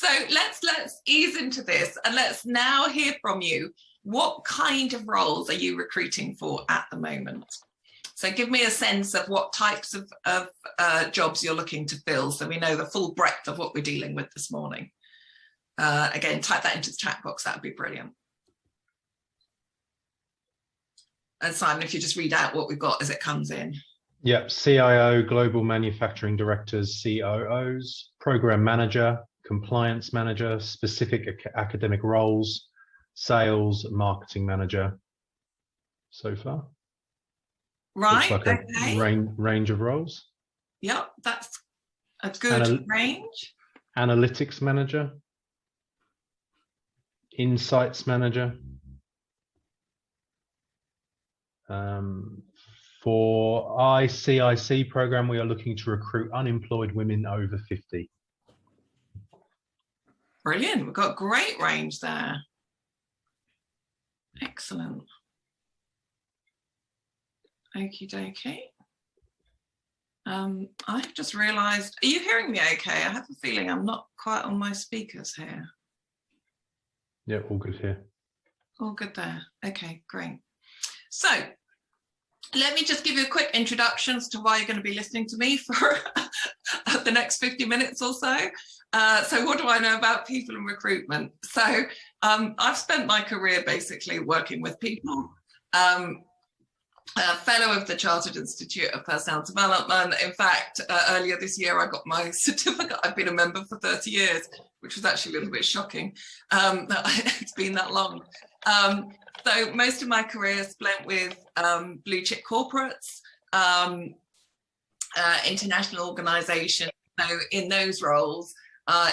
So let's ease into this, and let's now hear from you. What kind of roles are you recruiting for at the moment? So give me a sense of what types of jobs you're looking to fill, so we know the full breadth of what we're dealing with this morning. Again, type that into the chat box, that would be brilliant. And Simon, if you just read out what we've got as it comes in. Yep, CIO, Global Manufacturing Directors, COOs, Program Manager, Compliance Manager, specific academic roles, Sales, Marketing Manager, so far. Right, looks like a range of roles. Yep, that's a good range. Analytics Manager, Insights Manager. For ICIC program, we are looking to recruit unemployed women over 50. Brilliant, we've got a great range there. Excellent. Okie dokie. I've just realised, are you hearing me okay? I have a feeling I'm not quite on my speakers here. Yeah, all good here. All good there. Okay, great. So let me just give you a quick introduction as to why you're going to be listening to me for the next 50 minutes or so. So what do I know about people and recruitment? So I've spent my career basically working with people. Fellow of the Chartered Institute of Personnel Development. In fact, earlier this year, I got my certificate. I've been a member for 30 years, which was actually a little bit shocking. It's been that long. So most of my career spent with blue chip corporates, international organizations. So in those roles,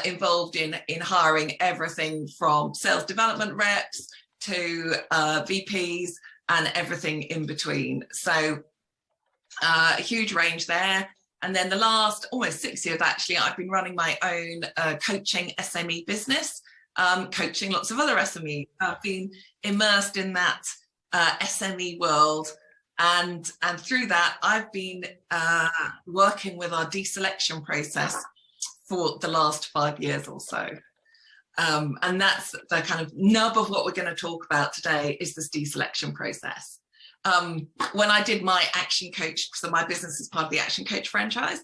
involved in hiring everything from sales development reps to VPs and everything in between. So a huge range there. And then the last almost 6 years, actually, I've been running my own coaching SME business, coaching lots of other SMEs. I've been immersed in that SME world. And through that, I've been working with our deselection process for the last 5 years or so. And that's the kind of nub of what we're going to talk about today, is this deselection process. When I did my Action Coach, so my business is part of the Action Coach franchise,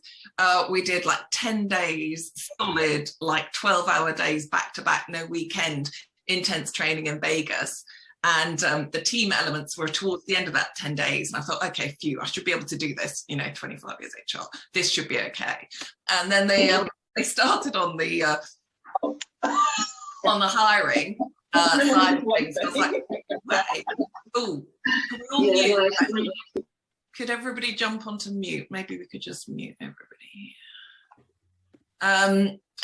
we did like 10 days solid, like 12-hour days back to back, no weekend, intense training in Vegas. And the team elements were towards the end of that 10 days. And I thought, okay, phew, I should be able to do this, 25 years HR, this should be okay. And then they started on the hiring side of things. I was like, wait, oh, can we all mute? Could everybody jump onto mute? Maybe we could just mute everybody.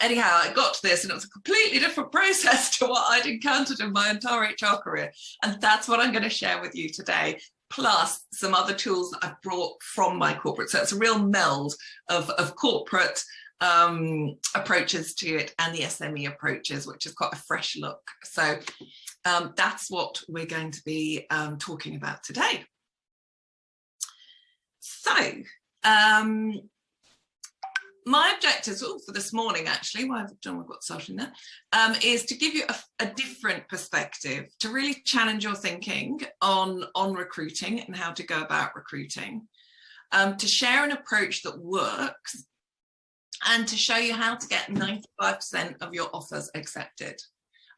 Anyhow, I got to this and it was a completely different process to what I'd encountered in my entire HR career. And that's what I'm going to share with you today, plus some other tools that I've brought from my corporate. So it's a real meld of corporate approaches to it and the SME approaches, which is quite a fresh look. So that's what we're going to be talking about today. So my objectives for this morning, actually, why have John got something there, is to give you a different perspective, to really challenge your thinking on recruiting and how to go about recruiting, to share an approach that works, and to show you how to get 95% of your offers accepted.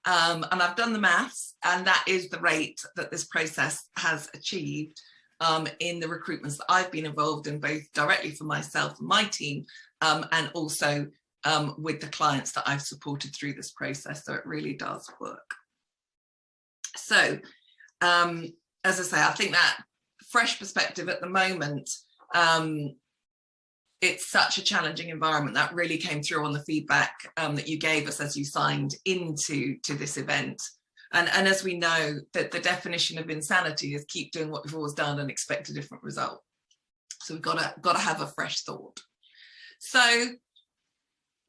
And I've done the maths, and that is the rate that this process has achieved in the recruitments that I've been involved in, both directly for myself and my team, and also with the clients that I've supported through this process. So it really does work. So as I say, I think that fresh perspective at the moment, it's such a challenging environment. That really came through on the feedback that you gave us as you signed into this event. And as we know, that the definition of insanity is keep doing what we've always done and expect a different result. So we've got to have a fresh thought. So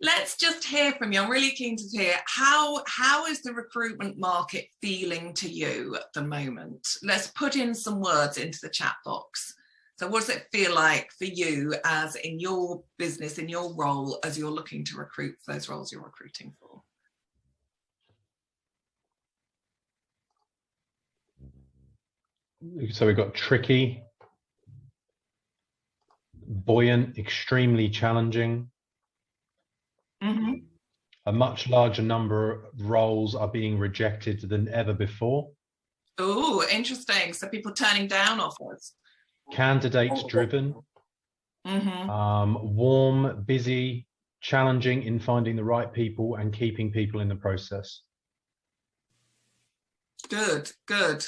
let's just hear from you. I'm really keen to hear how is the recruitment market feeling to you at the moment? Let's put in some words into the chat box. So what does it feel like for you as in your business, in your role, as you're looking to recruit for those roles you're recruiting for? So we've got tricky, buoyant, extremely challenging. Mm-hmm. A much larger number of roles are being rejected than ever before. Oh, interesting. So people turning down offers. Candidates driven, warm, busy, challenging in finding the right people and keeping people in the process. Good, good.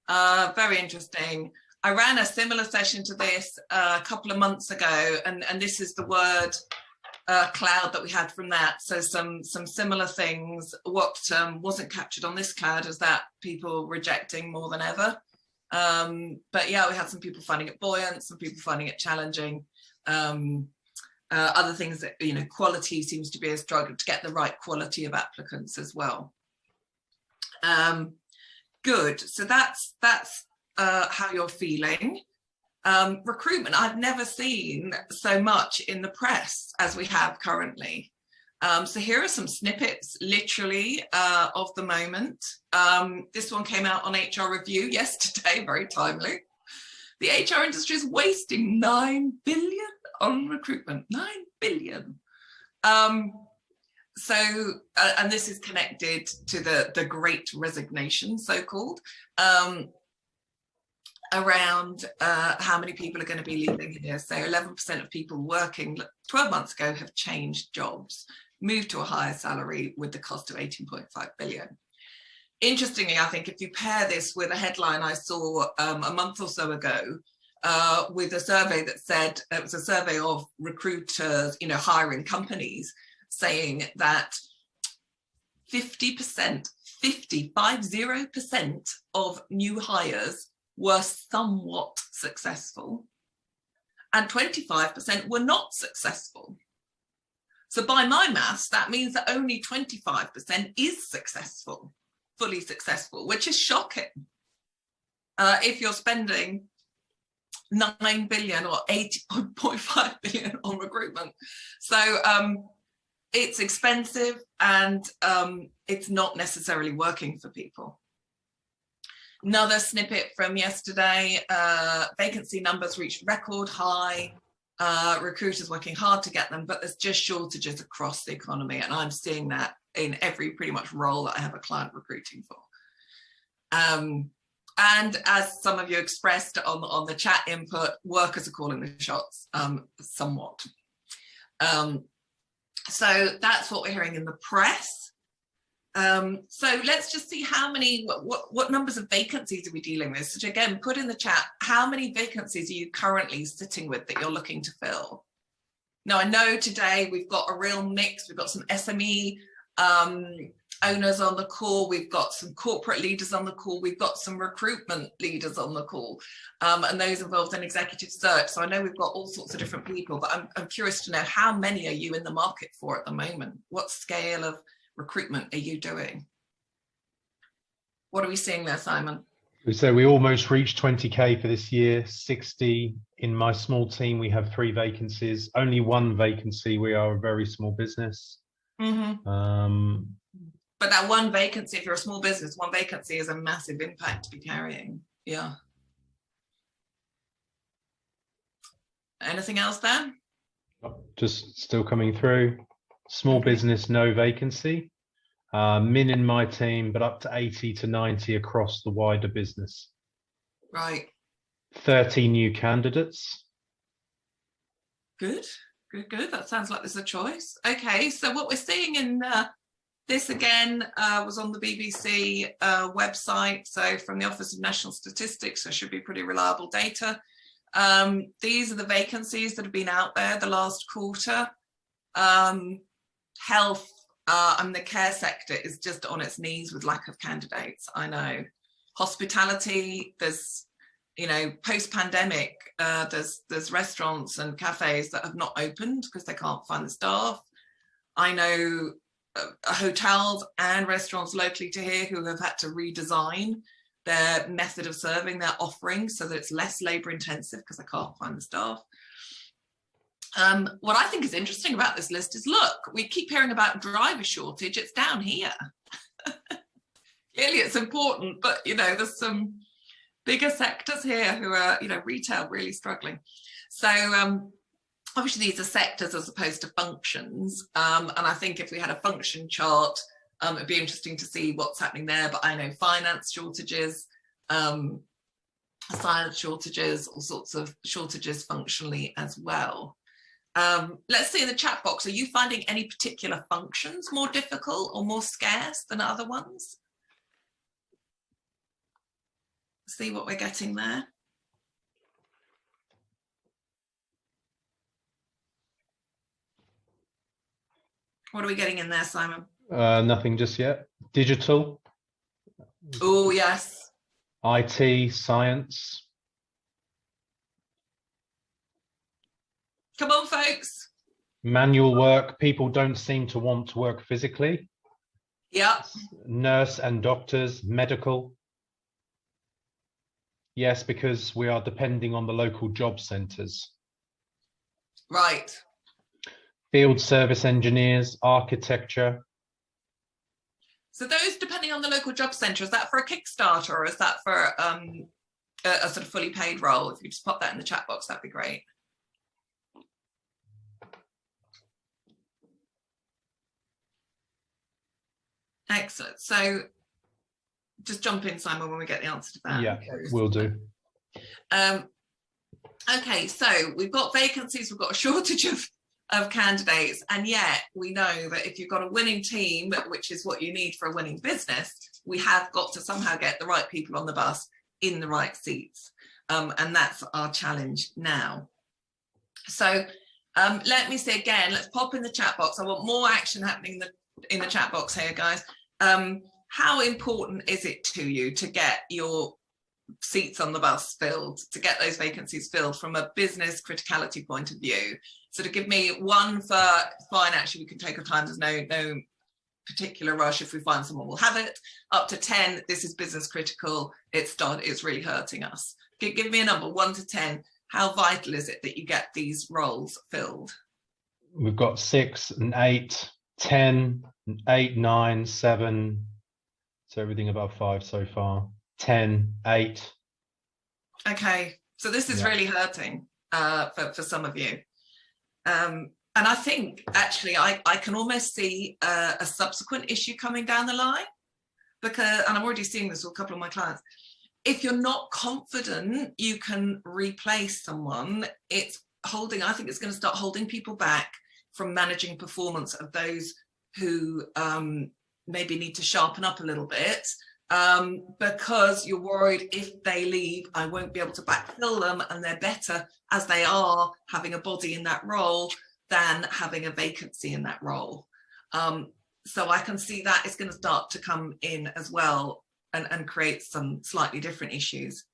Very interesting. I ran a similar session to this a couple of months ago, and this is the word cloud that we had from that. So some similar things. What wasn't captured on this cloud is that people rejecting more than ever. But yeah, we had some people finding it buoyant, some people finding it challenging. Other things that, you know, quality seems to be a struggle to get the right quality of applicants as well. Good. So that's how you're feeling. Recruitment, I've never seen so much in the press as we have currently. So here are some snippets literally of the moment. This one came out on HR Review yesterday, very timely. The HR industry is wasting 9 billion on recruitment, 9 billion. And this is connected to the Great Resignation, so-called, around how many people are going to be leaving here. So 11% of people working 12 months ago have changed jobs, moved to a higher salary with the cost of 18.5 billion. Interestingly, I think if you pair this with a headline I saw a month or so ago with a survey that said, it was a survey of recruiters, you know, hiring companies, saying that 50% of new hires were somewhat successful and 25% were not successful. So by my maths, that means that only 25% is successful, fully successful, which is shocking. If you're spending 9 billion or 80.5 billion on recruitment. So it's expensive and it's not necessarily working for people. Another snippet from yesterday, vacancy numbers reached record high, recruiters working hard to get them, but there's just shortages across the economy. And I'm seeing that in every pretty much role that I have a client recruiting for. And as some of you expressed on the chat input, workers are calling the shots somewhat. So that's what we're hearing in the press. So let's just see how many, what numbers of vacancies are we dealing with? So again, put in the chat, how many vacancies are you currently sitting with that you're looking to fill? Now, I know today we've got a real mix. We've got some SME owners on the call. We've got some corporate leaders on the call. We've got some recruitment leaders on the call, and those involved in executive search. So I know we've got all sorts of different people, but I'm curious to know, how many are you in the market for at the moment? What scale of recruitment are you doing? What are we seeing there, Simon? So we almost reached 20K for this year, 60. In my small team, we have 3 vacancies, only 1 vacancy. We are a very small business. Mm-hmm. But that 1 vacancy, if you're a small business, 1 vacancy is a massive impact to be carrying. Yeah. Anything else there? Just still coming through. Small business, no vacancy. Min in my team, but up to 80 to 90 across the wider business. Right. 30 new candidates. Good, good, good. That sounds like there's a choice. Okay, so what we're seeing in this again was on the BBC website, so from the Office of National Statistics, so should be pretty reliable data. These are the vacancies that have been out there the last quarter. Health and the care sector is just on its knees with lack of candidates, I know. Hospitality, there's, you know, post-pandemic, there's restaurants and cafes that have not opened because they can't find the staff. I know hotels and restaurants locally to here who have had to redesign their method of serving, their offering, so that it's less labour intensive because they can't find the staff. What I think is interesting about this list is, look, we keep hearing about driver shortage, it's down here. Clearly it's important, but you know, there's some bigger sectors here who are, you know, retail really struggling. So obviously these are sectors as opposed to functions. And I think if we had a function chart, it'd be interesting to see what's happening there. But I know finance shortages, science shortages, all sorts of shortages functionally as well. Let's see in the chat box, are you finding any particular functions more difficult or more scarce than other ones? See what we're getting there. What are we getting in there, Simon? Nothing just yet. Digital. Oh, yes. IT, science. Come on, folks. Manual work. People don't seem to want to work physically. Yeah. Nurse and doctors, medical. Yes, because we are depending on the local job centres. Right. Field service engineers, architecture. So those depending on the local job centre, is that for a Kickstarter or is that for a sort of fully paid role? If you just pop that in the chat box, that'd be great. Excellent. So just jump in, Simon, when we get the answer to that. Yeah, will do. Okay, so we've got vacancies, we've got a shortage of candidates, and yet we know that if you've got a winning team, which is what you need for a winning business, we have got to somehow get the right people on the bus in the right seats, and that's our challenge now. So let me say again, let's pop in the chat box. I want more action happening in the chat box here, guys. How important is it to you to get your seats on the bus filled, to get those vacancies filled from a business criticality point of view? So to give me one for fine, actually we can take our time, there's no particular rush, if we find someone we'll have it, up to 10, this is business critical, it's really hurting us. Give me a number, 1 to 10. How vital is it that you get these roles filled? We've got 6 and 8, 10, 8, 9, 7, so everything above 5 so far. 10, 8. Okay, so this is really hurting for some of you. And I think actually I can almost see a subsequent issue coming down the line, because, and I'm already seeing this with a couple of my clients, if you're not confident you can replace someone, it's holding, I think it's going to start holding people back from managing performance of those who maybe need to sharpen up a little bit, because you're worried if they leave, I won't be able to backfill them, and they're better as they are having a body in that role than having a vacancy in that role. So I can see that it's going to start to come in as well and create some slightly different issues.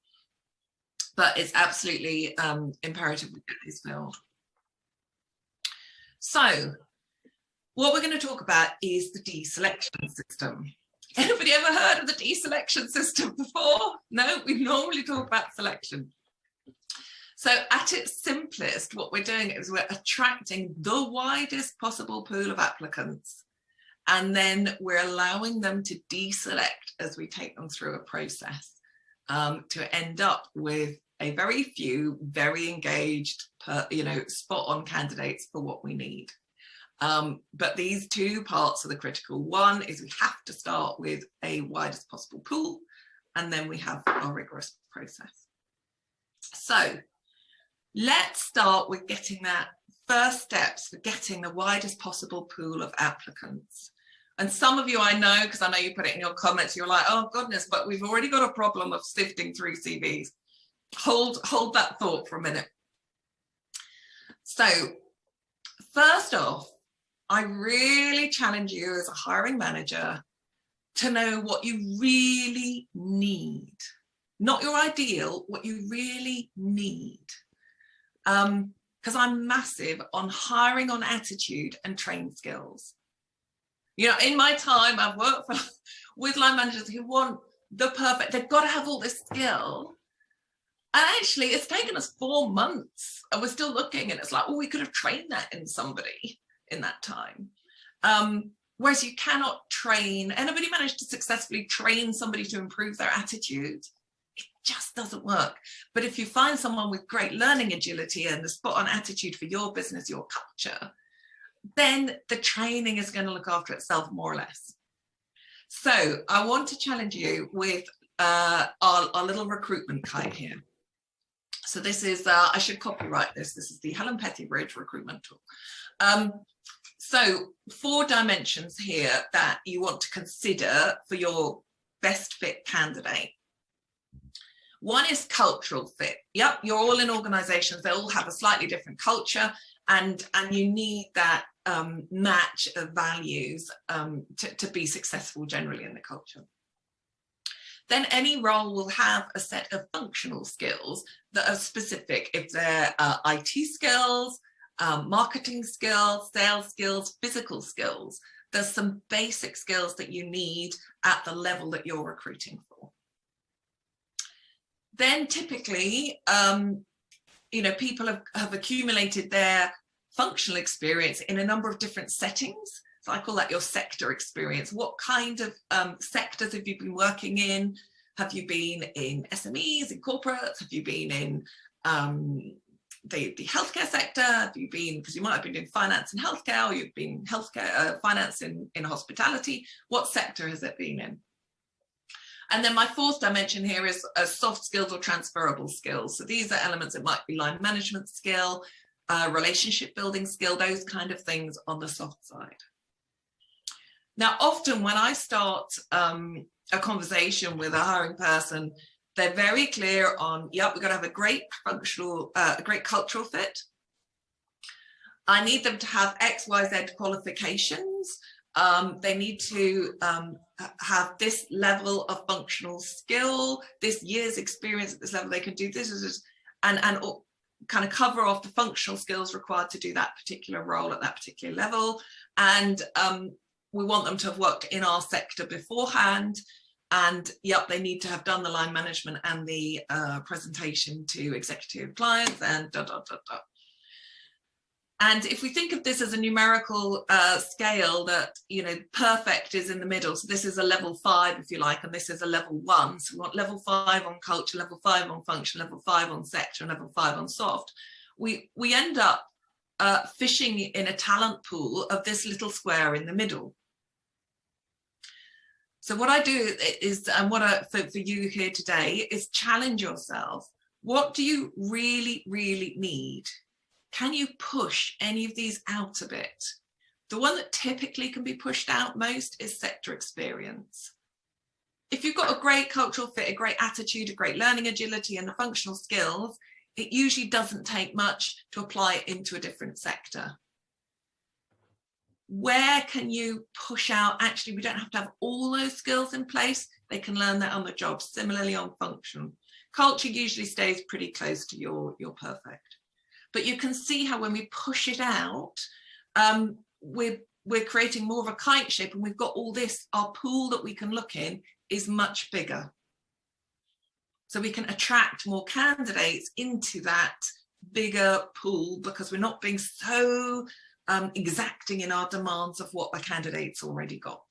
But it's absolutely imperative we get these filled. So what we're going to talk about is the deselection system. Anybody ever heard of the deselection system before? No, we normally talk about selection. So at its simplest, what we're doing is we're attracting the widest possible pool of applicants, and then we're allowing them to deselect as we take them through a process to end up with a very few, very engaged, spot on candidates for what we need. But these two parts are the critical. One is we have to start with a widest possible pool, and then we have our rigorous process. So let's start with getting that first steps for getting the widest possible pool of applicants. And some of you I know, because I know you put it in your comments, you're like, oh goodness, but we've already got a problem of sifting through CVs. Hold that thought for a minute. So first off, I really challenge you as a hiring manager to know what you really need. Not your ideal, what you really need. Because I'm massive on hiring on attitude and trained skills. You know, in my time, I've worked with line managers who want the perfect, they've got to have all this skill. And actually, it's taken us 4 months and we're still looking, and it's like, oh, we could have trained that in somebody in that time. Whereas you cannot train, anybody managed to successfully train somebody to improve their attitude? It just doesn't work. But if you find someone with great learning agility and the spot on attitude for your business, your culture, then the training is going to look after itself more or less. So I want to challenge you with our little recruitment kite here. So this is, I should copyright this. This is the Helen Pethybridge recruitment tool. So 4 dimensions here that you want to consider for your best fit candidate. One is cultural fit. Yep, you're all in organizations. They all have a slightly different culture, and you need that match of values to be successful generally in the culture. Then any role will have a set of functional skills that are specific. If they're IT skills, marketing skills, sales skills, physical skills, there's some basic skills that you need at the level that you're recruiting for. Then typically, you know, people have accumulated their functional experience in a number of different settings. So I call that your sector experience. What kind of sectors have you been working in? Have you been in SMEs, in corporates? Have you been in the healthcare sector? Have you been, because you might have been doing finance in healthcare, or you've been healthcare, finance in hospitality. What sector has it been in? And then my 4th dimension here is soft skills or transferable skills. So these are elements that might be line management skill, relationship building skill, those kind of things on the soft side. Now, often when I start a conversation with a hiring person, they're very clear on, yep, we've got to have a great functional, a great cultural fit. I need them to have X, Y, Z qualifications. They need to have this level of functional skill, this year's experience at this level. They can do this, and kind of cover off the functional skills required to do that particular role at that particular level. And we want them to have worked in our sector beforehand. And yep, they need to have done the line management and the presentation to executive clients and da, da, da, da. And if we think of this as a numerical scale that, you know, perfect is in the middle. So this is a level 5, if you like, and this is a level 1. So we want level 5 on culture, level 5 on function, level 5 on sector, and level 5 on soft. We end up fishing in a talent pool of this little square in the middle. So what I do is, and what for you here today, is challenge yourself. What do you really, really need? Can you push any of these out a bit? The one that typically can be pushed out most is sector experience. If you've got a great cultural fit, a great attitude, a great learning agility, and the functional skills, it usually doesn't take much to apply it into a different sector. Where can you push out? Actually, we don't have to have all those skills in place. They can learn that on the job. Similarly on function. Culture usually stays pretty close to your perfect. But you can see how when we push it out, we're creating more of a kite shape, and we've got all this, our pool that we can look in is much bigger. So we can attract more candidates into that bigger pool because we're not being so exacting in our demands of what the candidate's already got.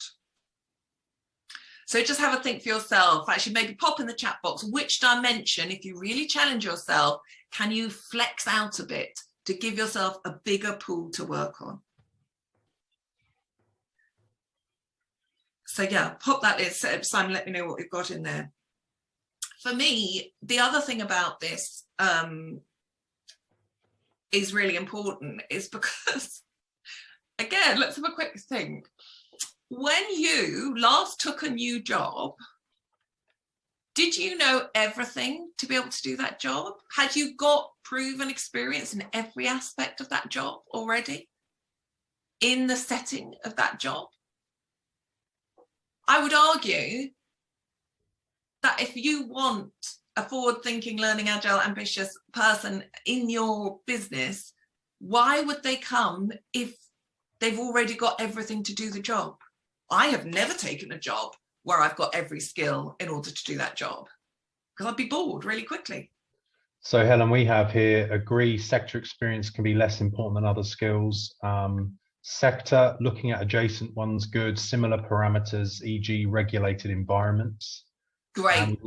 So just have a think for yourself. Actually, maybe pop in the chat box, which dimension, if you really challenge yourself, can you flex out a bit to give yourself a bigger pool to work on? So yeah, pop that in. Simon, let me know what we've got in there. For me, the other thing about this is really important is because, again, let's have a quick think. When you last took a new job, did you know everything to be able to do that job? Had you got proven experience in every aspect of that job already in the setting of that job? I would argue that if you want a forward-thinking, learning, agile, ambitious person in your business, why would they come if they've already got everything to do the job? I have never taken a job where I've got every skill in order to do that job, because I'd be bored really quickly. So Helen, we have here, agree sector experience can be less important than other skills. Sector, looking at adjacent ones, good, similar parameters, e.g. regulated environments. Great.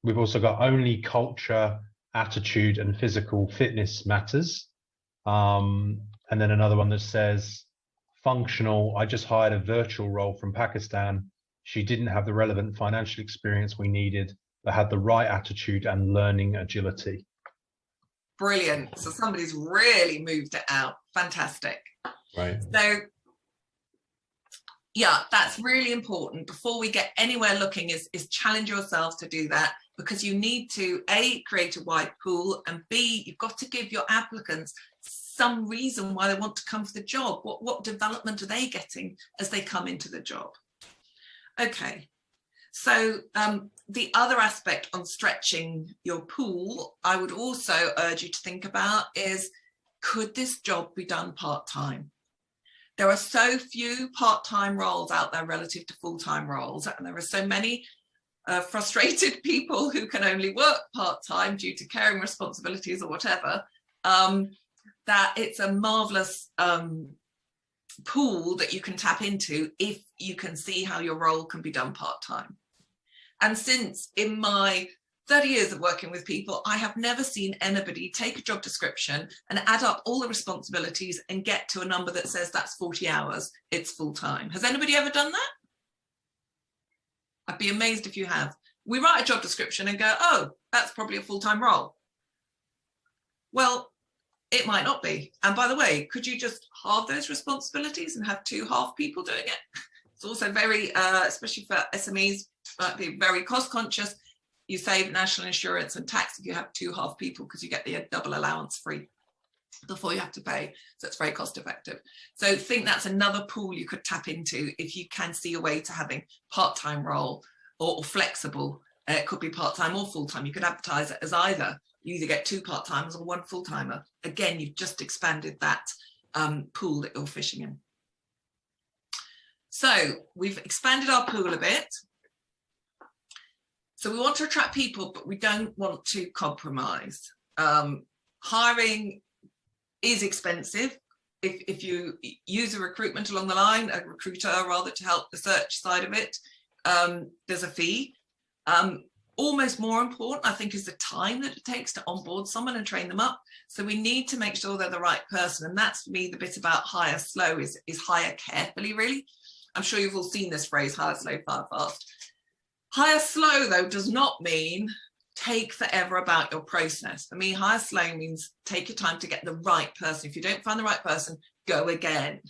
We've also got only culture, attitude, and physical fitness matters. And then another one that says functional. I just hired a virtual role from Pakistan. She didn't have the relevant financial experience we needed, but had the right attitude and learning agility. Brilliant. So somebody's really moved it out. Fantastic. Right. So yeah, that's really important. Before we get anywhere looking is challenge yourself to do that, because you need to A, create a wide pool, and B, you've got to give your applicants some reason why they want to come for the job. What development are they getting as they come into the job? Okay, so the other aspect on stretching your pool, I would also urge you to think about is, could this job be done part-time? There are so few part-time roles out there relative to full-time roles, and there are so many frustrated people who can only work part-time due to caring responsibilities or whatever, that it's a marvelous pool that you can tap into if you can see how your role can be done part-time. And since in my 30 years of working with people, I have never seen anybody take a job description and add up all the responsibilities and get to a number that says that's 40 hours, it's full-time. Has anybody ever done that? I'd be amazed if you have. We write a job description and go, oh, that's probably a full-time role. Well, it might not be. And by the way, could you just halve those responsibilities and have 2 half people doing it? It's also very, especially for SMEs, might be very cost conscious. You save national insurance and tax if you have 2 half people, because you get the double allowance free before you have to pay. So it's very cost effective. So think that's another pool you could tap into if you can see a way to having part-time role or flexible. It could be part-time or full-time. You could advertise it as either. You either get 2 part-timers or 1 full-timer. Again, you've just expanded that pool that you're fishing in. So we've expanded our pool a bit. So we want to attract people, but we don't want to compromise. Hiring is expensive. If you use a recruitment along the line, a recruiter rather, to help the search side of it, there's a fee. Almost more important, I think, is the time that it takes to onboard someone and train them up. So we need to make sure they're the right person. And that's, for me, the bit about hire slow is hire carefully, really. I'm sure you've all seen this phrase, hire slow, fire fast. Hire slow, though, does not mean take forever about your process. For me, hire slow means take your time to get the right person. If you don't find the right person, go again.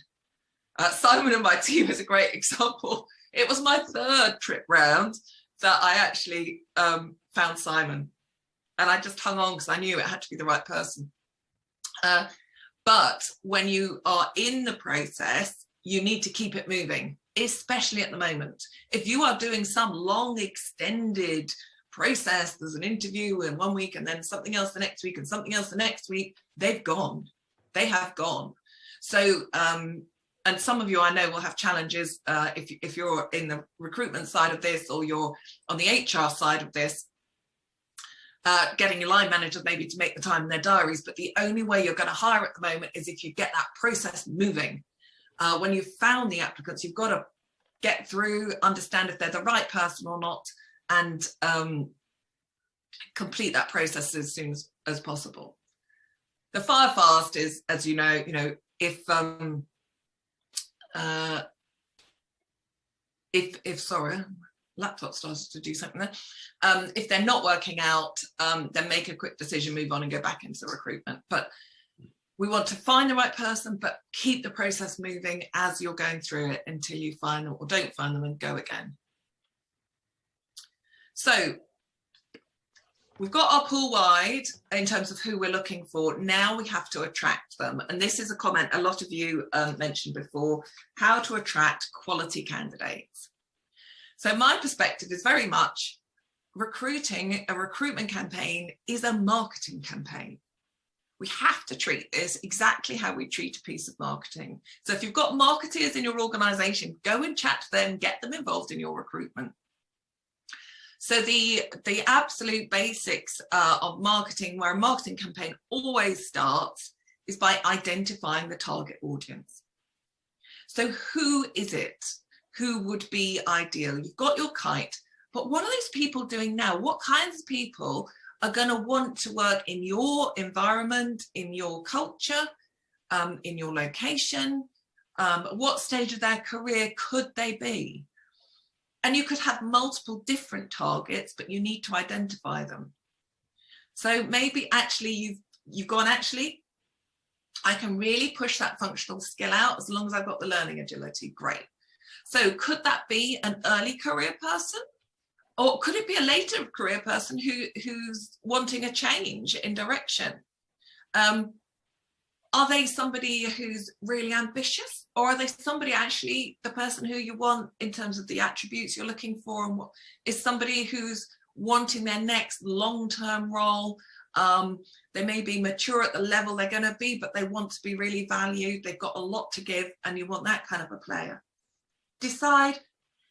Simon and my team is a great example. It was my 3rd trip round that I actually found Simon. And I just hung on because I knew it had to be the right person. But when you are in the process, you need to keep it moving, especially at the moment. If you are doing some long extended process, there's an interview in 1 week and then something else the next week and something else the next week, they've gone. They have gone. So, and some of you I know will have challenges if you're in the recruitment side of this, or you're on the HR side of this, getting your line manager maybe to make the time in their diaries. But the only way you're going to hire at the moment is if you get that process moving. When you've found the applicants, you've got to get through, understand if they're the right person or not, and complete that process as soon as possible. The fire fast is, as you know, if sorry, laptop starts to do something there. If they're not working out, then make a quick decision, move on and go back into recruitment. But we want to find the right person, but keep the process moving as you're going through it until you find them or don't find them and go again. So we've got our pool wide in terms of who we're looking for. Now we have to attract them. And this is a comment a lot of you mentioned before, how to attract quality candidates. So my perspective is very much recruiting. A recruitment campaign is a marketing campaign. We have to treat this exactly how we treat a piece of marketing. So if you've got marketeers in your organization, go and chat to them, get them involved in your recruitment. So the absolute basics of marketing, where a marketing campaign always starts, is by identifying the target audience. So who is it? Who would be ideal? You've got your kite. but what are those people doing now? What kinds of people are going to want to work in your environment, in your culture, in your location? What stage of their career could they be? And you could have multiple different targets, but you need to identify them. So maybe actually you've gone, actually, I can really push that functional skill out as long as I've got the learning agility. Great. So could that be an early career person? Or could it be a later career person who's wanting a change in direction? Are they somebody who's really ambitious, or are they somebody actually the person who you want in terms of the attributes you're looking for, and what is somebody who's wanting their next long-term role? They may be mature at the level they're going to be, but they want to be really valued. They've got a lot to give, and you want that kind of a player. Decide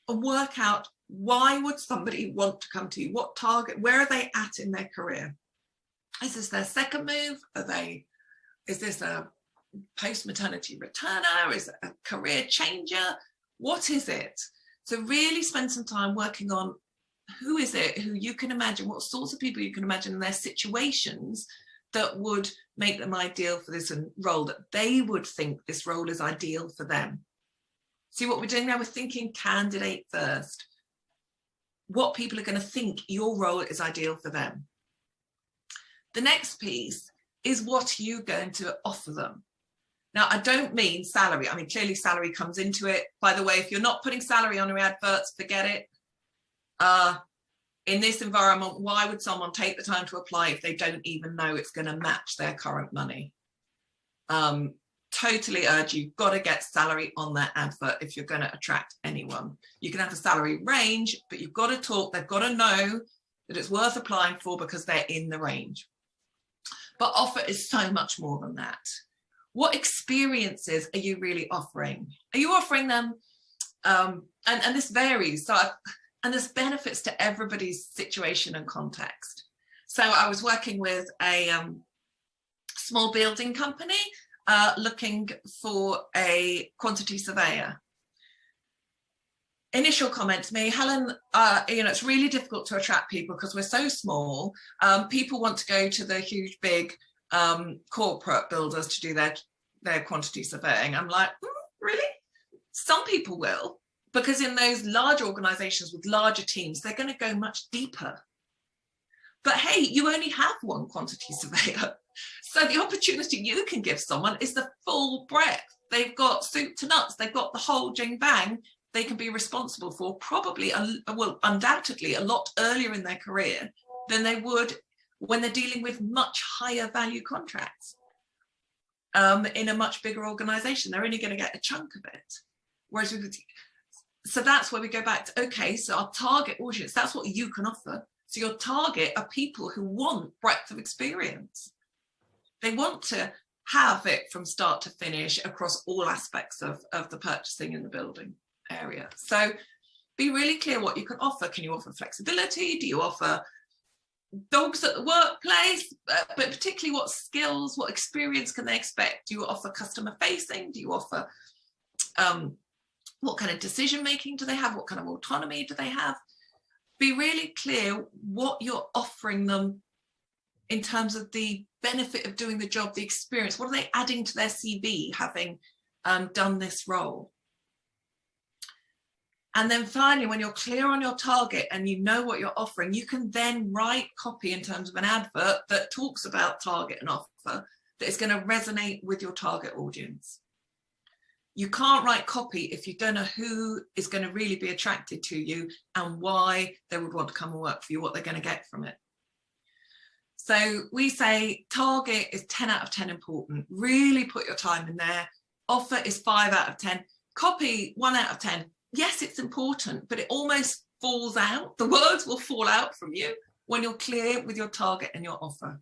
and work out, why would somebody want to come to you? What target, where are they at in their career? Is this their second move? Is this a post-maternity returner? Is it a career changer? What is it? So really spend some time working on who is it, who you can imagine, what sorts of people you can imagine in their situations that would make them ideal for this role, that they would think this role is ideal for them. See what we're doing now? We're thinking candidate first. What people are going to think your role is ideal for them. The next piece is, what are you going to offer them? Now, I don't mean salary. I mean, clearly salary comes into it. By the way, if you're not putting salary on your adverts, forget it. In this environment, why would someone take the time to apply if they don't even know it's going to match their current money? Totally urge you've got to get salary on that advert if you're going to attract anyone. You can have a salary range, but you've got to talk, they've got to know that it's worth applying for because they're in the range. But offer is so much more than that. What experiences are you really offering? Are you offering them, and this varies, and there's benefits to everybody's situation and context. So I was working with a small building company looking for a quantity surveyor. Initial comment to me, Helen, it's really difficult to attract people because we're so small. People want to go to the huge, big corporate builders to do their quantity surveying. I'm like, really? Some people will, because in those large organizations with larger teams, they're going to go much deeper. But hey, you only have one quantity surveyor. So the opportunity you can give someone is the full breadth. They've got soup to nuts. They've got the whole jing bang they can be responsible for, probably, well, undoubtedly a lot earlier in their career than they would when they're dealing with much higher value contracts. In a much bigger organization, they're only going to get a chunk of it. Whereas so that's where we go back to, okay, so our target audience, that's what you can offer. So your target are people who want breadth of experience. They want to have it from start to finish across all aspects of the purchasing in the building area. So be really clear what you can offer. Can you offer flexibility? Do you offer dogs at the workplace? But particularly, what skills, what experience can they expect? Do you offer customer facing? Do you offer what kind of decision making do they have? What kind of autonomy do they have? Be really clear what you're offering them in terms of the benefit of doing the job, the experience. What are they adding to their CV having done this role? And then finally, when you're clear on your target and you know what you're offering, you can then write copy in terms of an advert that talks about target and offer that is going to resonate with your target audience. You can't write copy if you don't know who is going to really be attracted to you and why they would want to come and work for you, what they're going to get from it. So we say target is 10 out of 10 important. Really put your time in there. Offer is 5 out of 10. Copy 1 out of 10. Yes, it's important, but it almost falls out. The words will fall out from you when you're clear with your target and your offer.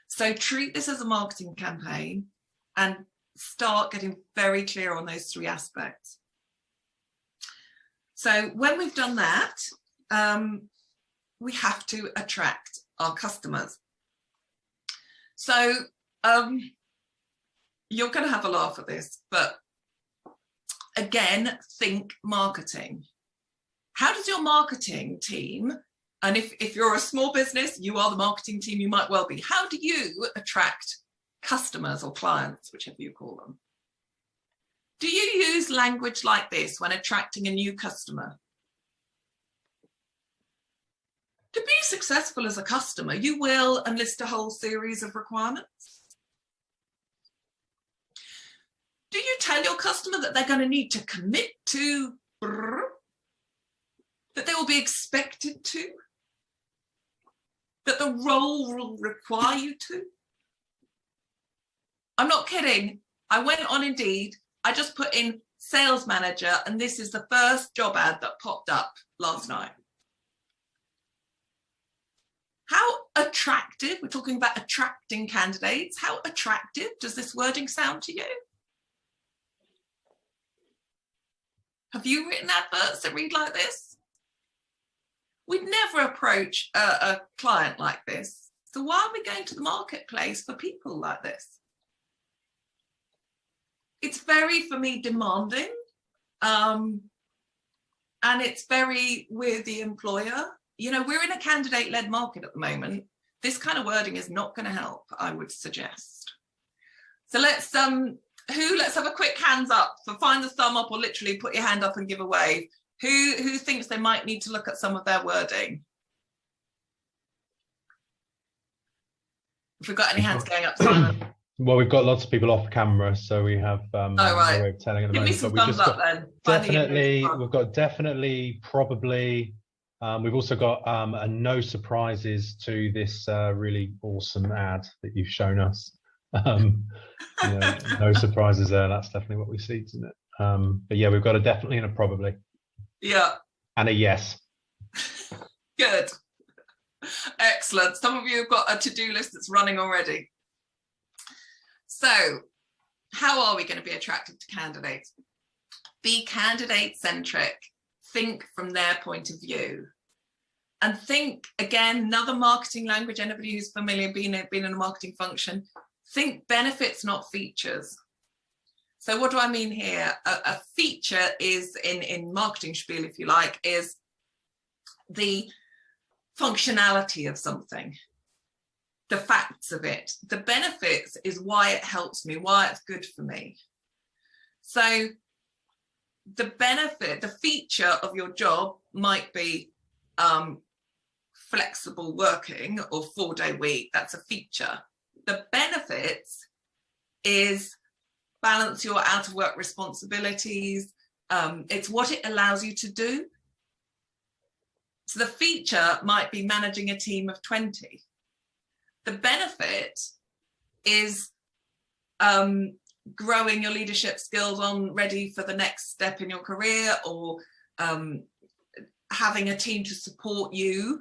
So treat this as a marketing campaign and start getting very clear on those 3 aspects. So when we've done that, we have to attract our customers. So you're going to have a laugh at this, but again, think marketing. How does your marketing team, and if you're a small business, you are the marketing team, you might well be, how do you attract customers or clients, whichever you call them? Do you use language like this when attracting a new customer? To be successful as a customer, you will enlist a whole series of requirements. Do you tell your customer that they're going to need to commit to, that they will be expected to, that the role will require you to? I'm not kidding. I went on Indeed, I just put in sales manager, and this is the first job ad that popped up last night. How attractive, we're talking about attracting candidates, how attractive does this wording sound to you? Have you written adverts that read like this? We'd never approach a client like this. So why are we going to the marketplace for people like this? It's very, for me, demanding. And it's very with the employer. You know, we're in a candidate-led market at the moment. This kind of wording is not going to help, I would suggest. So let's have a quick hands up for find the thumb up, or literally put your hand up and give a wave. Who thinks they might need to look at some of their wording? If we've got any hands going up, Simon. Well, we've got lots of people off camera, so we have oh, right. no way of telling at the Give moment. me some thumbs up then. Definitely, we've got definitely, probably. We've also got a no surprises to this really awesome ad that you've shown us. You know, no surprises there. That's definitely what we see, isn't it? But yeah, we've got a definitely and a probably. Yeah. And a yes. Good. Excellent. Some of you have got a to-do list that's running already. So how are we going to be attractive to candidates? Be candidate-centric. Think from their point of view. And think, again, another marketing language, anybody who's familiar, being in a marketing function, think benefits, not features. So what do I mean here? A feature is, in marketing spiel, if you like, is the functionality of something, the facts of it. The benefits is why it helps me, why it's good for me. So the benefit, the feature of your job might be flexible working or 4-day week. That's a feature. The benefits is balance your out of work responsibilities. It's what it allows you to do. So the feature might be managing a team of 20. The benefit is growing your leadership skills on ready for the next step in your career, or having a team to support you.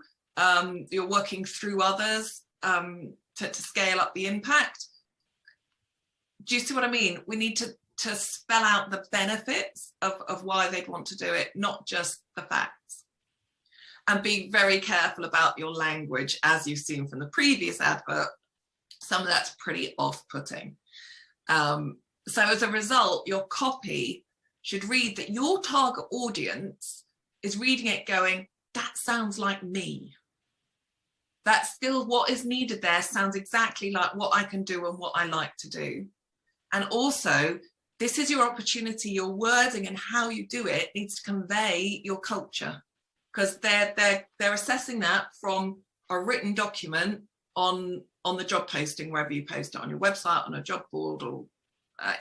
You're working through others to scale up the impact. Do you see what I mean? We need to spell out the benefits of why they'd want to do it, not just the facts. And be very careful about your language. As you've seen from the previous advert, some of that's pretty off-putting. So as a result, your copy should read that your target audience is reading it going, that sounds like me. That skill, what is needed there sounds exactly like what I can do and what I like to do. And also, this is your opportunity, your wording and how you do it needs to convey your culture, because they're assessing that from a written document on the job posting, wherever you post it, on your website, on a job board, or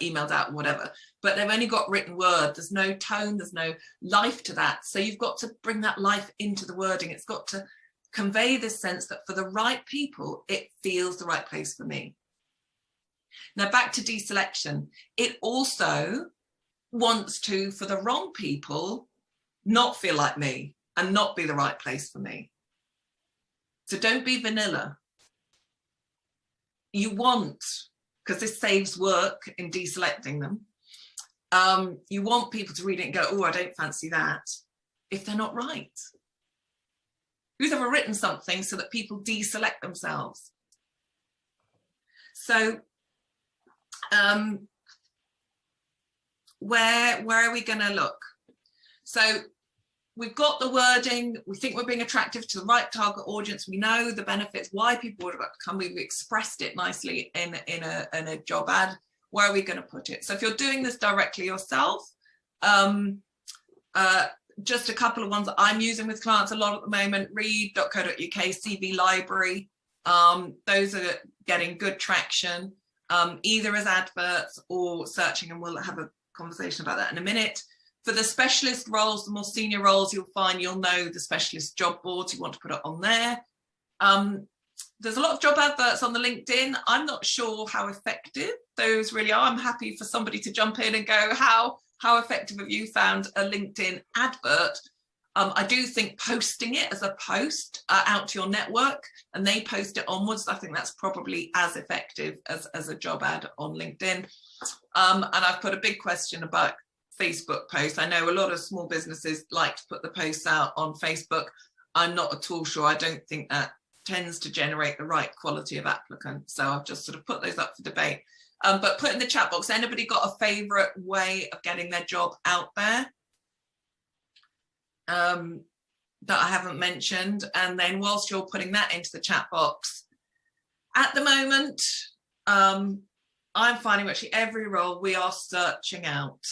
emailed out, whatever. But they've only got written word. There's no tone, there's no life to that. So you've got to bring that life into the wording. It's got to convey this sense that for the right people, it feels the right place for me. Now back to deselection. It also wants to, for the wrong people, not feel like me and not be the right place for me. So don't be vanilla. You want, because this saves work in deselecting them, you want people to read it and go, oh, I don't fancy that, if they're not right. Who's ever written something so that people deselect themselves? So where are we going to look? So we've got the wording, we think we're being attractive to the right target audience, we know the benefits, why people would come, we've expressed it nicely in a job ad. Where are we going to put it? So if you're doing this directly yourself, just a couple of ones that I'm using with clients a lot at the moment: read.co.uk, CV library. Those are getting good traction, either as adverts or searching, and we'll have a conversation about that in a minute. For the specialist roles, the more senior roles, you'll know the specialist job boards. You want to put it on there. There's a lot of job adverts on the LinkedIn. I'm not sure how effective those really are. I'm happy for somebody to jump in and go, how effective have you found a LinkedIn advert? I do think posting it as a post out to your network and they post it onwards, I think that's probably as effective as a job ad on LinkedIn. And I've put a big question about Facebook posts. I know a lot of small businesses like to put the posts out on Facebook. I'm not at all sure. I don't think that tends to generate the right quality of applicants. So I've just sort of put those up for debate. But put in the chat box, anybody got a favourite way of getting their job out there that I haven't mentioned? And then whilst you're putting that into the chat box, at the moment, I'm finding actually every role we are searching out.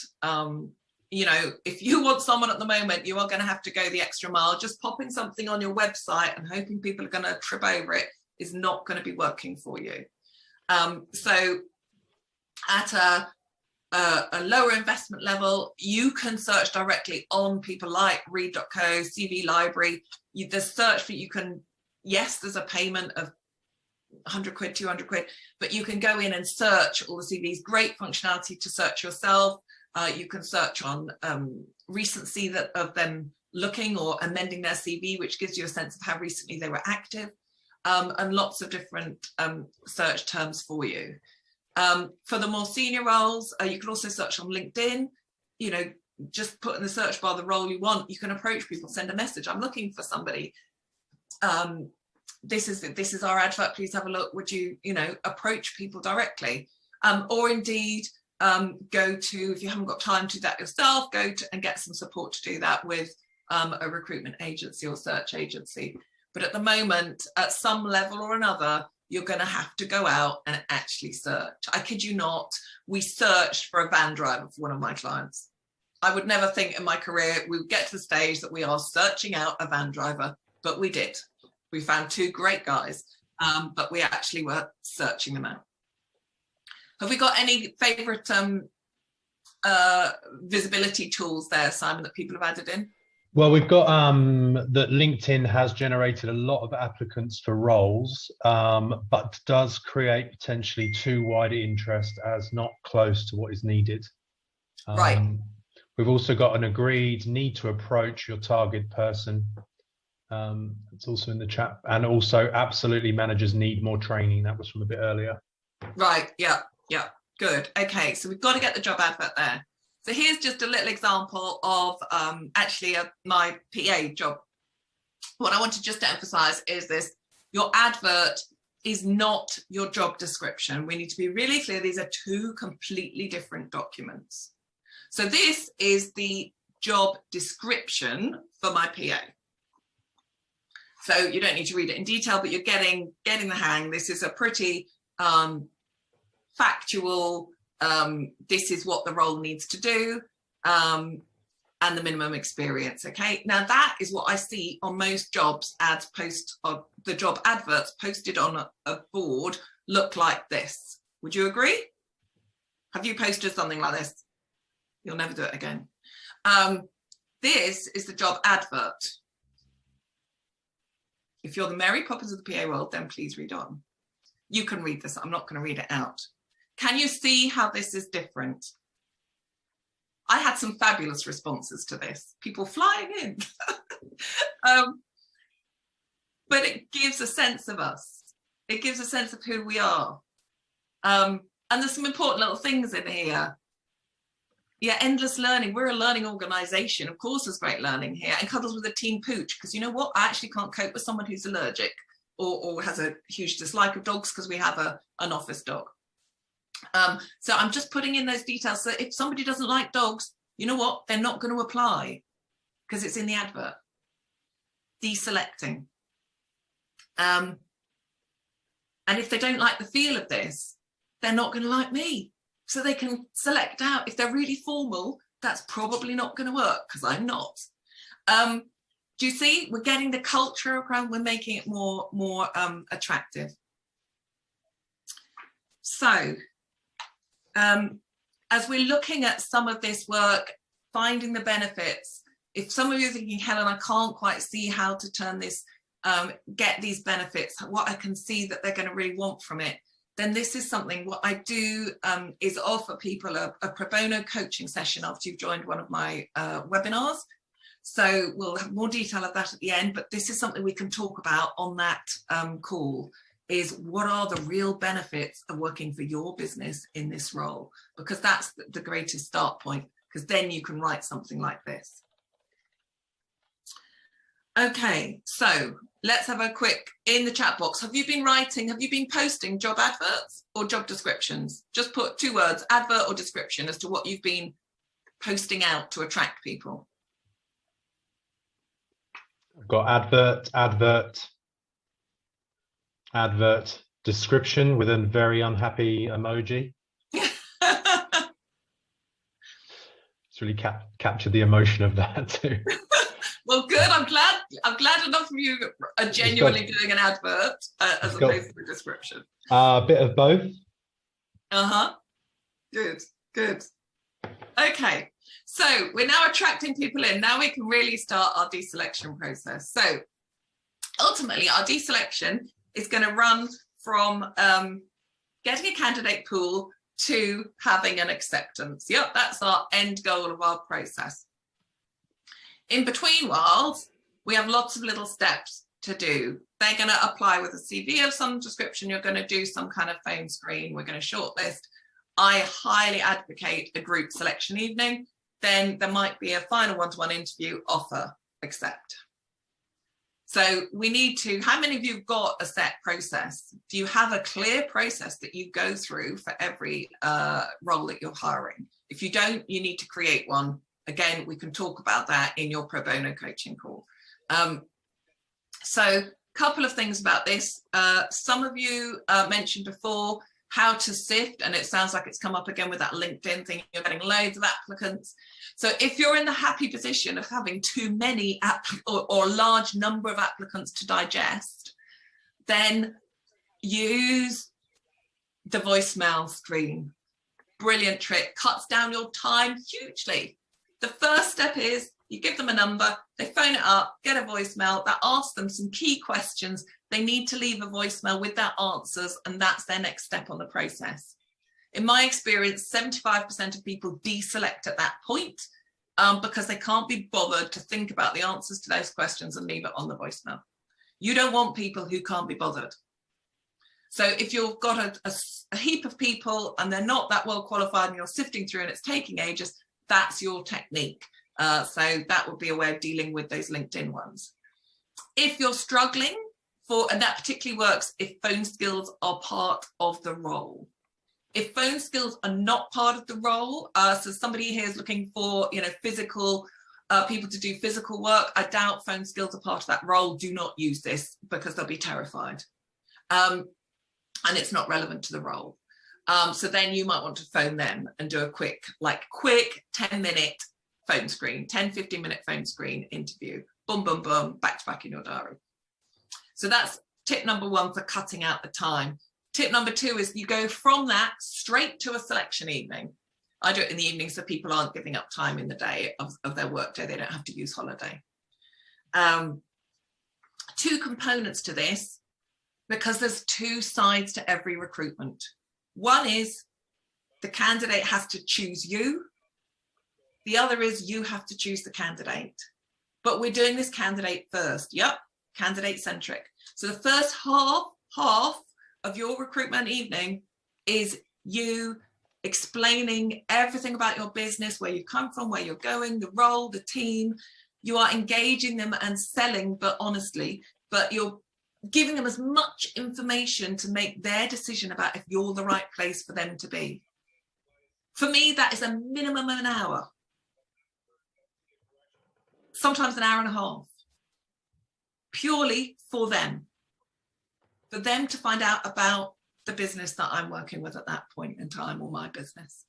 You know, if you want someone at the moment, you are going to have to go the extra mile. Just popping something on your website and hoping people are going to trip over it is not going to be working for you. So at a lower investment level, you can search directly on people like read.co, CV library. The search that you can, yes, there's a payment of 100 quid, 200 quid, but you can go in and search all the CVs. Great functionality to search yourself. You can search on recency of them looking or amending their CV, which gives you a sense of how recently they were active, and lots of different search terms for you. For the more senior roles, you can also search on LinkedIn. You know, just put in the search bar the role you want. You can approach people, send a message. I'm looking for somebody. This is our advert. Please have a look. Would you, approach people directly, or indeed go to, if you haven't got time to do that yourself, go to and get some support to do that with a recruitment agency or search agency. But at the moment, at some level or another, you're going to have to go out and actually search. I kid you not, we searched for a van driver for one of my clients. I would never think in my career we would get to the stage that we are searching out a van driver, but we did. We found two great guys, but we actually were searching them out. Have we got any favourite visibility tools there, Simon, that people have added in? Well, we've got that LinkedIn has generated a lot of applicants for roles, but does create potentially too wide interest as not close to what is needed. Right. We've also got an agreed need to approach your target person. It's also in the chat. And also absolutely managers need more training. That was from a bit earlier. Right. Yeah. Good. Okay. So we've got to get the job advert there. So here's just a little example of my PA job. What I wanted just to emphasize is this: your advert is not your job description. We need to be really clear. These are two completely different documents. So this is the job description for my PA. So you don't need to read it in detail, but you're getting the hang. This is a pretty factual, this is what the role needs to do, and the minimum experience. Okay, now that is what I see on most jobs ads the job adverts posted on a board look like this. Would you agree? Have you posted something like this? You'll never do it again. This is the job advert. If you're the Mary Poppins of the PA world, then please read on. You can read this. I'm not going to read it out. Can you see how this is different? I had some fabulous responses to this. People flying in. But it gives a sense of us. It gives a sense of who we are. And there's some important little things in here. Yeah, endless learning. We're a learning organisation. Of course, there's great learning here. And cuddles with a teen pooch, because you know what? I actually can't cope with someone who's allergic or has a huge dislike of dogs, because we have an office dog. So I'm just putting in those details. So if somebody doesn't like dogs, you know what? They're not going to apply. because it's in the advert. Deselecting. And if they don't like the feel of this, they're not going to like me. So they can select out. If they're really formal, that's probably not going to work because I'm not. Do you see? We're getting the culture around, we're making it more attractive. So as we're looking at some of this work, finding the benefits, if some of you are thinking, Helen, I can't quite see how to turn this, get these benefits, what I can see that they're going to really want from it, then this is something. What I do is offer people a pro bono coaching session after you've joined one of my webinars. So we'll have more detail of that at the end, but this is something we can talk about on that call, is what are the real benefits of working for your business in this role? Because that's the greatest start point, because then you can write something like this. Okay, so let's have a quick, in the chat box, have you been posting job adverts or job descriptions? Just put 2 words, advert or description, as to what you've been posting out to attract people. I've got advert, description with a very unhappy emoji. It's really captured the emotion of that too. Well, good. I'm glad enough of you are genuinely doing an advert as opposed to a description. A bit of both. Good. Okay, so we're now attracting people in. Now we can really start our deselection process. So ultimately, our deselection is going to run from getting a candidate pool to having an acceptance. Yep, that's our end goal of our process. In between whiles, we have lots of little steps to do. They're going to apply with a CV of some description. You're going to do some kind of phone screen. We're going to shortlist. I highly advocate a group selection evening. Then there might be a final one-to-one interview, offer, accept. So we need to, how many of you have got a set process? Do you have a clear process that you go through for every role that you're hiring? If you don't, you need to create one. Again, we can talk about that in your pro bono coaching call. So a couple of things about this. Some of you mentioned before how to sift, and it sounds like it's come up again with that LinkedIn thing. You're getting loads of applicants. So if you're in the happy position of having too many or a large number of applicants to digest, then use the voicemail screen. Brilliant trick, cuts down your time hugely. The first step is you give them a number, they phone it up, get a voicemail that asks them some key questions. They need to leave a voicemail with their answers, and that's their next step on the process. In my experience, 75% of people deselect at that point because they can't be bothered to think about the answers to those questions and leave it on the voicemail. You don't want people who can't be bothered. So if you've got a heap of people and they're not that well qualified and you're sifting through and it's taking ages, that's your technique. So that would be a way of dealing with those LinkedIn ones. If you're struggling and that particularly works if phone skills are part of the role. If phone skills are not part of the role, so somebody here is looking for, physical people to do physical work, I doubt phone skills are part of that role. Do not use this because they'll be terrified. And it's not relevant to the role. So then you might want to phone them and do a quick 10-minute phone screen, 10-15-minute phone screen interview. Boom, boom, boom, back to back in your diary. So that's tip number 1 for cutting out the time. Tip number 2 is you go from that straight to a selection evening. I do it in the evening so people aren't giving up time in the day of their work day. They don't have to use holiday. 2 components to this, because there's 2 sides to every recruitment. One is the candidate has to choose you. The other is you have to choose the candidate. But we're doing this candidate first. Yep, candidate centric. So the first half of your recruitment evening is you explaining everything about your business, where you come from, where you're going, the role, the team. You are engaging them and selling, but honestly, but you're giving them as much information to make their decision about if you're the right place for them to be. For me, that is a minimum of an hour. sometimes an hour and a half, purely for them to find out about the business that I'm working with at that point in time, or my business.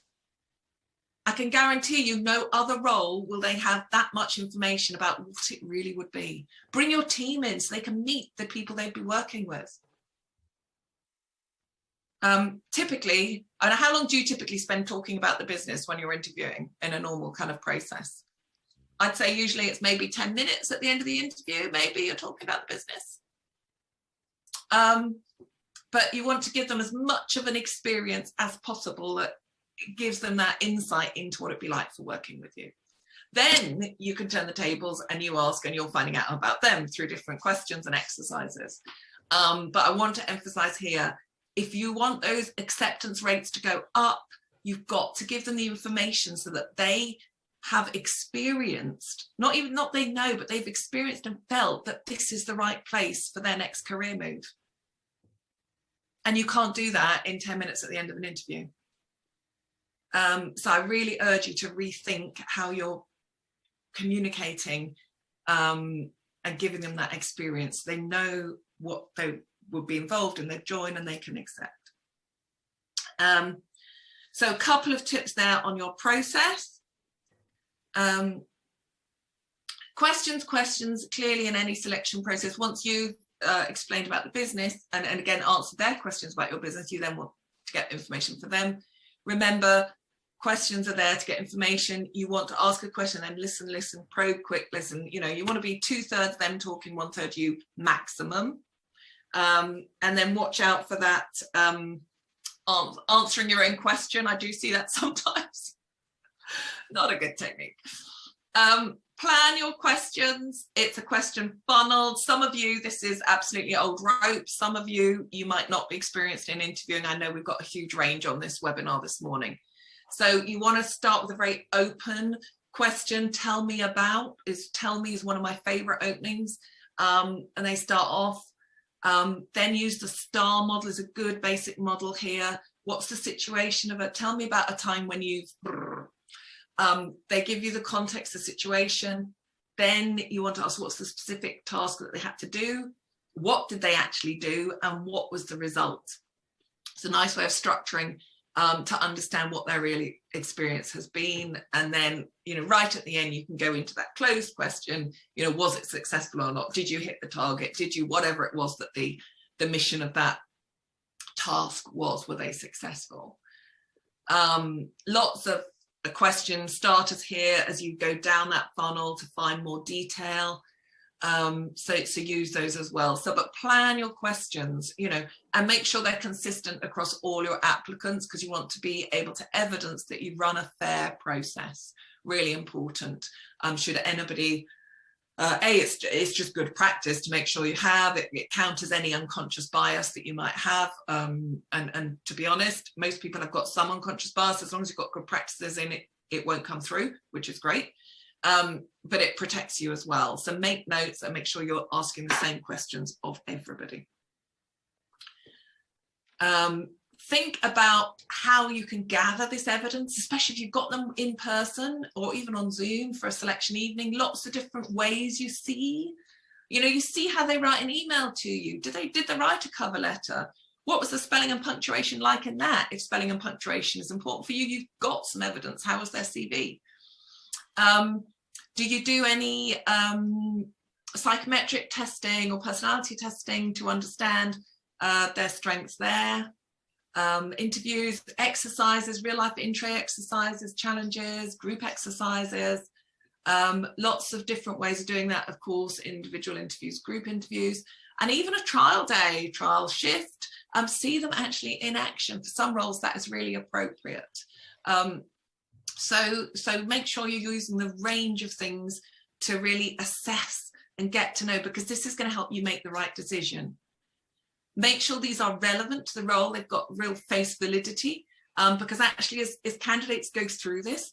I can guarantee you no other role will they have that much information about what it really would be. Bring your team in so they can meet the people they'd be working with. Typically, and how long do you typically spend talking about the business when you're interviewing in a normal kind of process? I'd say usually it's maybe 10 minutes at the end of the interview, maybe you're talking about the business. But you want to give them as much of an experience as possible that gives them that insight into what it'd be like for working with you. Then you can turn the tables and you ask, and you're finding out about them through different questions and exercises. But I want to emphasize here, if you want those acceptance rates to go up, you've got to give them the information so that they have experienced, not they know, but they've experienced and felt that this is the right place for their next career move. And you can't do that in 10 minutes at the end of an interview. So I really urge you to rethink how you're communicating and giving them that experience. They know what they would be involved in, they join and they can accept. So a couple of tips there on your process. Questions clearly in any selection process. Once you've explained about the business and again answered their questions about your business, you then want to get information for them. Remember, questions are there to get information. You want to ask a question, then listen, probe, quick listen. You know, you want to be 2/3 them talking, 1/3 you maximum. And then watch out for that answering your own question. I do see that sometimes. Not a good technique. Plan your questions. It's a question funnel. Some of you, this is absolutely old rope. Some of you, you might not be experienced in interviewing. I know we've got a huge range on this webinar this morning. So you want to start with a very open question. Tell me is one of my favorite openings. And they start off. Then use the STAR model as a good basic model here. What's the situation of it? Tell me about a time when you've... they give you the context, the situation. Then you want to ask what's the specific task that they had to do? What did they actually do? And what was the result? It's a nice way of structuring to understand what their really experience has been. And then, you know, right at the end, you can go into that closed question, you know, was it successful or not? Did you hit the target? Did you, whatever it was that the mission of that task was, were they successful? Lots of question starters here as you go down that funnel to find more detail. So use those as well. So, but plan your questions, you know, and make sure they're consistent across all your applicants, because you want to be able to evidence that you run a fair process. Really important. Should anybody, it's just good practice to make sure you have it counters any unconscious bias that you might have. And to be honest, most people have got some unconscious bias. As long as you've got good practices in it, it won't come through, which is great. But it protects you as well. So make notes and make sure you're asking the same questions of everybody. Think about how you can gather this evidence, especially if you've got them in person or even on Zoom for a selection evening. Lots of different ways you see. You know, you see how they write an email to you. Did they write a cover letter? What was the spelling and punctuation like in that? If spelling and punctuation is important for you, you've got some evidence. How was their CV? Do you do any psychometric testing or personality testing to understand their strengths there? Interviews, exercises, real life in-tray exercises, challenges, group exercises, lots of different ways of doing that, of course, individual interviews, group interviews, and even a trial day, trial shift. See them actually in action. For some roles, that is really appropriate. So make sure you're using the range of things to really assess and get to know, because this is going to help you make the right decision. Make sure these are relevant to the role. They've got real face validity, because actually as candidates go through this,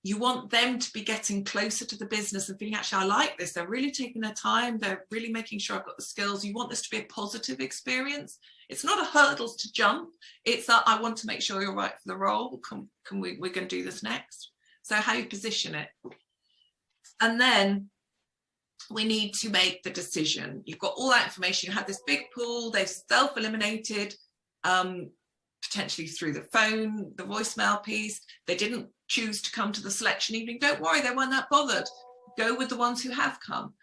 you want them to be getting closer to the business and feeling, actually, I like this. They're really taking their time. They're really making sure I've got the skills. You want this to be a positive experience. It's not a hurdles to jump. It's that I want to make sure you're right for the role. We're going to do this next. So how you position it. And then we need to make the decision. You've got all that information. You have this big pool. They've self-eliminated, potentially through the phone, the voicemail piece. They didn't choose to come to the selection evening. Don't worry, they weren't that bothered. Go with the ones who have come.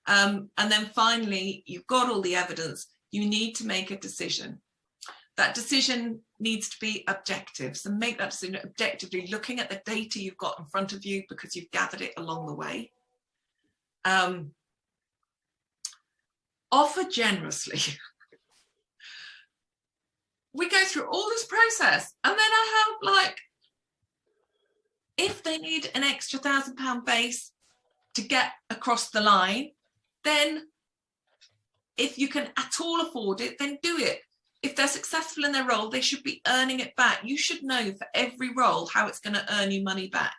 And then finally, you've got all the evidence. You need to make a decision. That decision needs to be objective. So make that decision objectively, looking at the data you've got in front of you because you've gathered it along the way. Offer generously. We go through all this process and then I have like, if they need an extra £1,000 base to get across the line, then if you can at all afford it, then do it. If they're successful in their role, they should be earning it back. You should know for every role how it's going to earn you money back.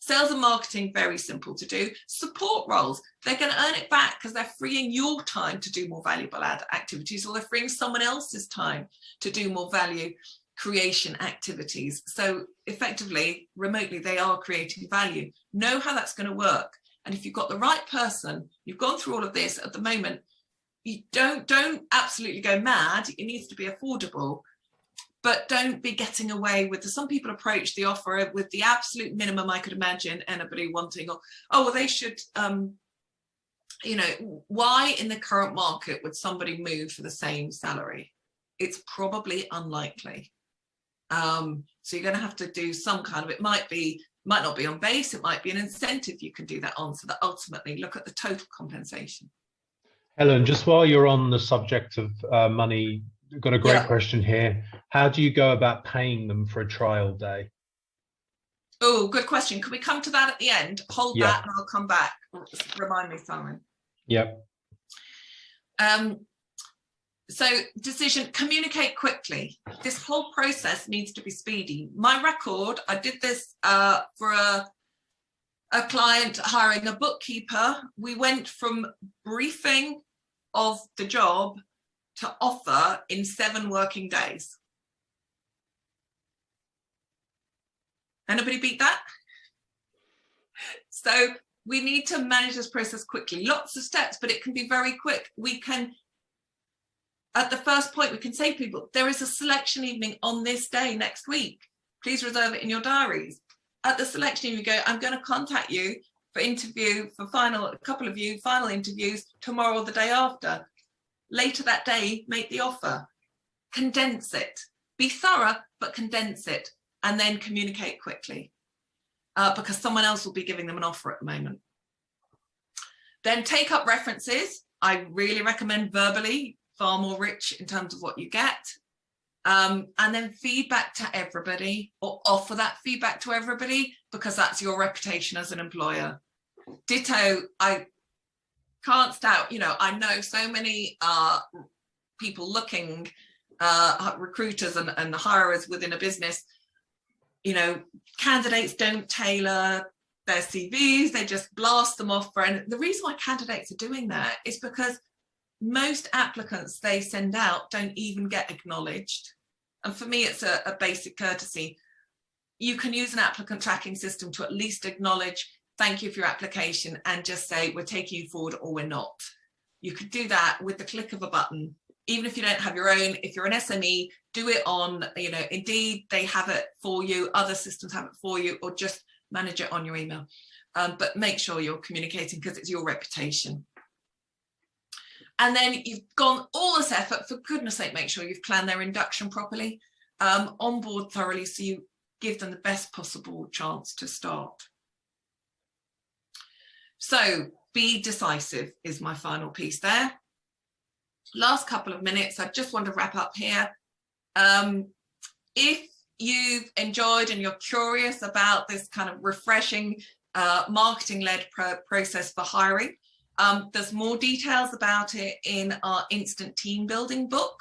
Sales and marketing, very simple to do. Support roles, they're going to earn it back because they're freeing your time to do more valuable activities, or they're freeing someone else's time to do more value creation activities. So effectively, remotely, they are creating value. Know how that's going to work. And if you've got the right person, you've gone through all of this at the moment, you don't absolutely go mad. It needs to be affordable. But don't be getting away with some people approach the offer with the absolute minimum I could imagine anybody wanting, or, oh, well, they should, you know, why in the current market would somebody move for the same salary? It's probably unlikely. So you're going to have to do some kind of, it might not be on base, it might be an incentive you can do that on, so that ultimately look at the total compensation. Helen, just while you're on the subject of money, I've got a great question here. How do you go about paying them for a trial day? Oh, good question. Can we come to that at the end? Hold that and I'll come back. Remind me, Simon. Yep. So decision, communicate quickly. This whole process needs to be speedy. My record, I did this for a client hiring a bookkeeper. We went from briefing of the job to offer in 7 working days. Anybody beat that? So we need to manage this process quickly. Lots of steps, but it can be very quick. We can, at the first point, we can say to people, there is a selection evening on this day next week. Please reserve it in your diaries. At the selection evening, we go, I'm going to contact you for interview, for a couple of you, final interviews tomorrow or the day after. Later that day, make the offer. Condense it. Be thorough, but condense it. And then communicate quickly because someone else will be giving them an offer at the moment. Then take up references. I really recommend verbally, far more rich in terms of what you get. And then feedback to everybody, or offer that feedback to everybody, because that's your reputation as an employer. Ditto, I can't stout, you know, I know so many people looking, recruiters and hirers within a business, you know, candidates don't tailor their CVs, they just blast them off. And the reason why candidates are doing that is because most applicants they send out don't even get acknowledged. And for me, it's a basic courtesy. You can use an applicant tracking system to at least acknowledge, thank you for your application, and just say, we're taking you forward or we're not. You could do that with the click of a button. Even if you don't have your own, if you're an SME, do it on, you know, Indeed, they have it for you, other systems have it for you, or just manage it on your email. But make sure you're communicating because it's your reputation. And then you've gone all this effort, for goodness sake, make sure you've planned their induction properly, onboard thoroughly, so you give them the best possible chance to start. So be decisive is my final piece there. Last couple of minutes, I just want to wrap up here. If you've enjoyed and you're curious about this kind of refreshing marketing-led process for hiring, there's more details about it in our instant team building book.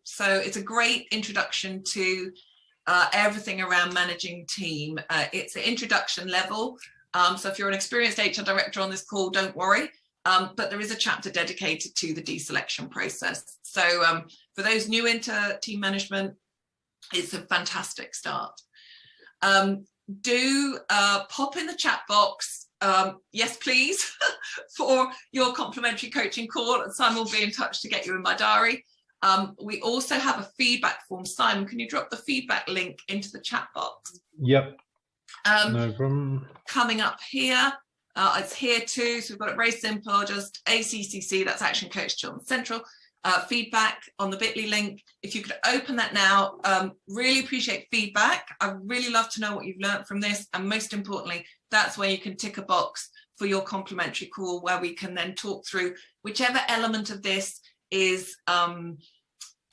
So it's a great introduction to everything around managing team. It's an introduction level. So if you're an experienced HR director on this call, don't worry. But there is a chapter dedicated to the deselection process. So for those new into team management, it's a fantastic start. Do pop in the chat box yes please for your complimentary coaching call, and Simon will be in touch to get you in my diary. We also have a feedback form. Simon, can you drop the feedback link into the chat box? Yep. No problem. Coming up here, it's here too, so we've got it very simple, just ACCC, that's Action Coach Children's Central, feedback on the bit.ly link. If you could open that now, really appreciate feedback. I really love to know what you've learned from this, and most importantly, that's where you can tick a box for your complimentary call, where we can then talk through whichever element of this is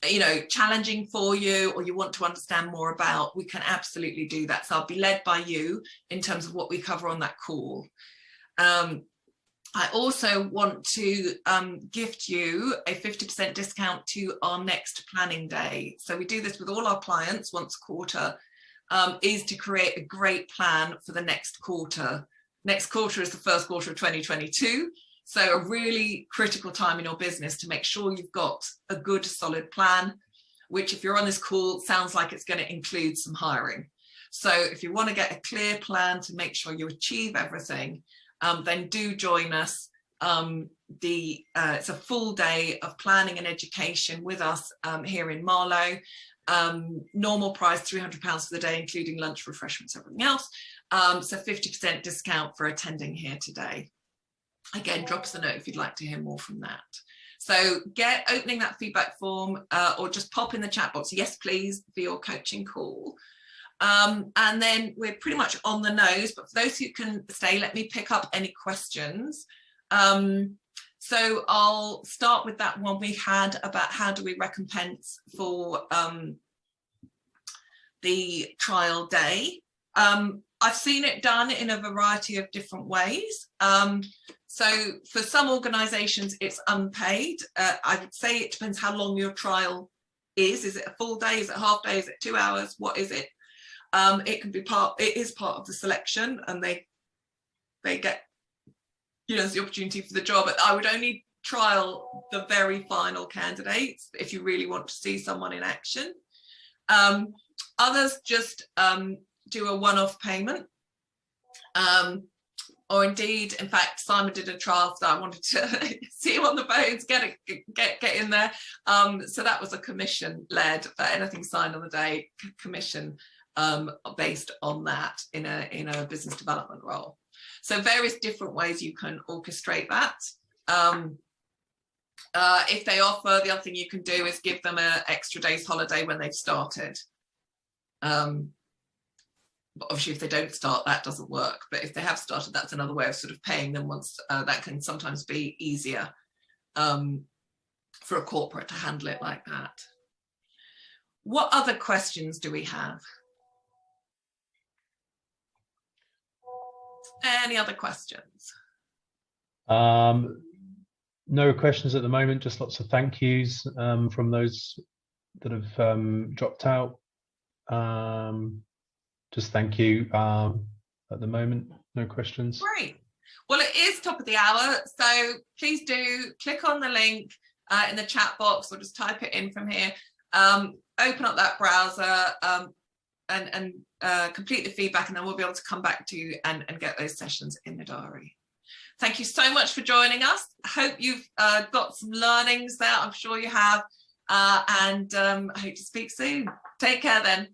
you know, challenging for you, or you want to understand more about. We can absolutely do that. So I'll be led by you in terms of what we cover on that call. I also want to gift you a 50% discount to our next planning day. So we do this with all our clients once a quarter, is to create a great plan for the next quarter. Next quarter is the first quarter of 2022. So a really critical time in your business to make sure you've got a good solid plan, which if you're on this call, sounds like it's going to include some hiring. So if you want to get a clear plan to make sure you achieve everything, then do join us. It's a full day of planning and education with us here in Marlow. Normal price £300 for the day, including lunch, refreshments, everything else. So 50% discount for attending here today. Again, drop us a note if you'd like to hear more from that. So get opening that feedback form, or just pop in the chat box, yes please, for your coaching call. And then we're pretty much on the nose, but for those who can stay, let me pick up any questions. So I'll start with that one we had about how do we recompense for the trial day. I've seen it done in a variety of different ways. So for some organisations, it's unpaid. I would say it depends how long your trial is. Is it a full day? Is it half day? Is it 2 hours? What is it? It can be it is part of the selection, and they get, you know, the opportunity for the job. But I would only trial the very final candidates if you really want to see someone in action. Others just do a one-off payment. Or indeed, in fact, Simon did a trial that I wanted to see him on the phones, get in there. So that was a commission led, anything signed on the day, commission based on that in a business development role. So various different ways you can orchestrate that. If they offer, the other thing you can do is give them an extra day's holiday when they've started. But obviously if they don't start, that doesn't work. But if they have started, that's another way of sort of paying them once. That can sometimes be easier for a corporate to handle it like that. What other questions do we have? Any other questions? No questions at the moment, just lots of thank yous from those that have dropped out. Just thank you at the moment, no questions. Great. Well, it is top of the hour, so please do click on the link in the chat box, or just type it in from here. Open up that browser and complete the feedback, and then we'll be able to come back to you and get those sessions in the diary. Thank you so much for joining us. I hope you've got some learnings there. I'm sure you have, and I hope to speak soon. Take care then.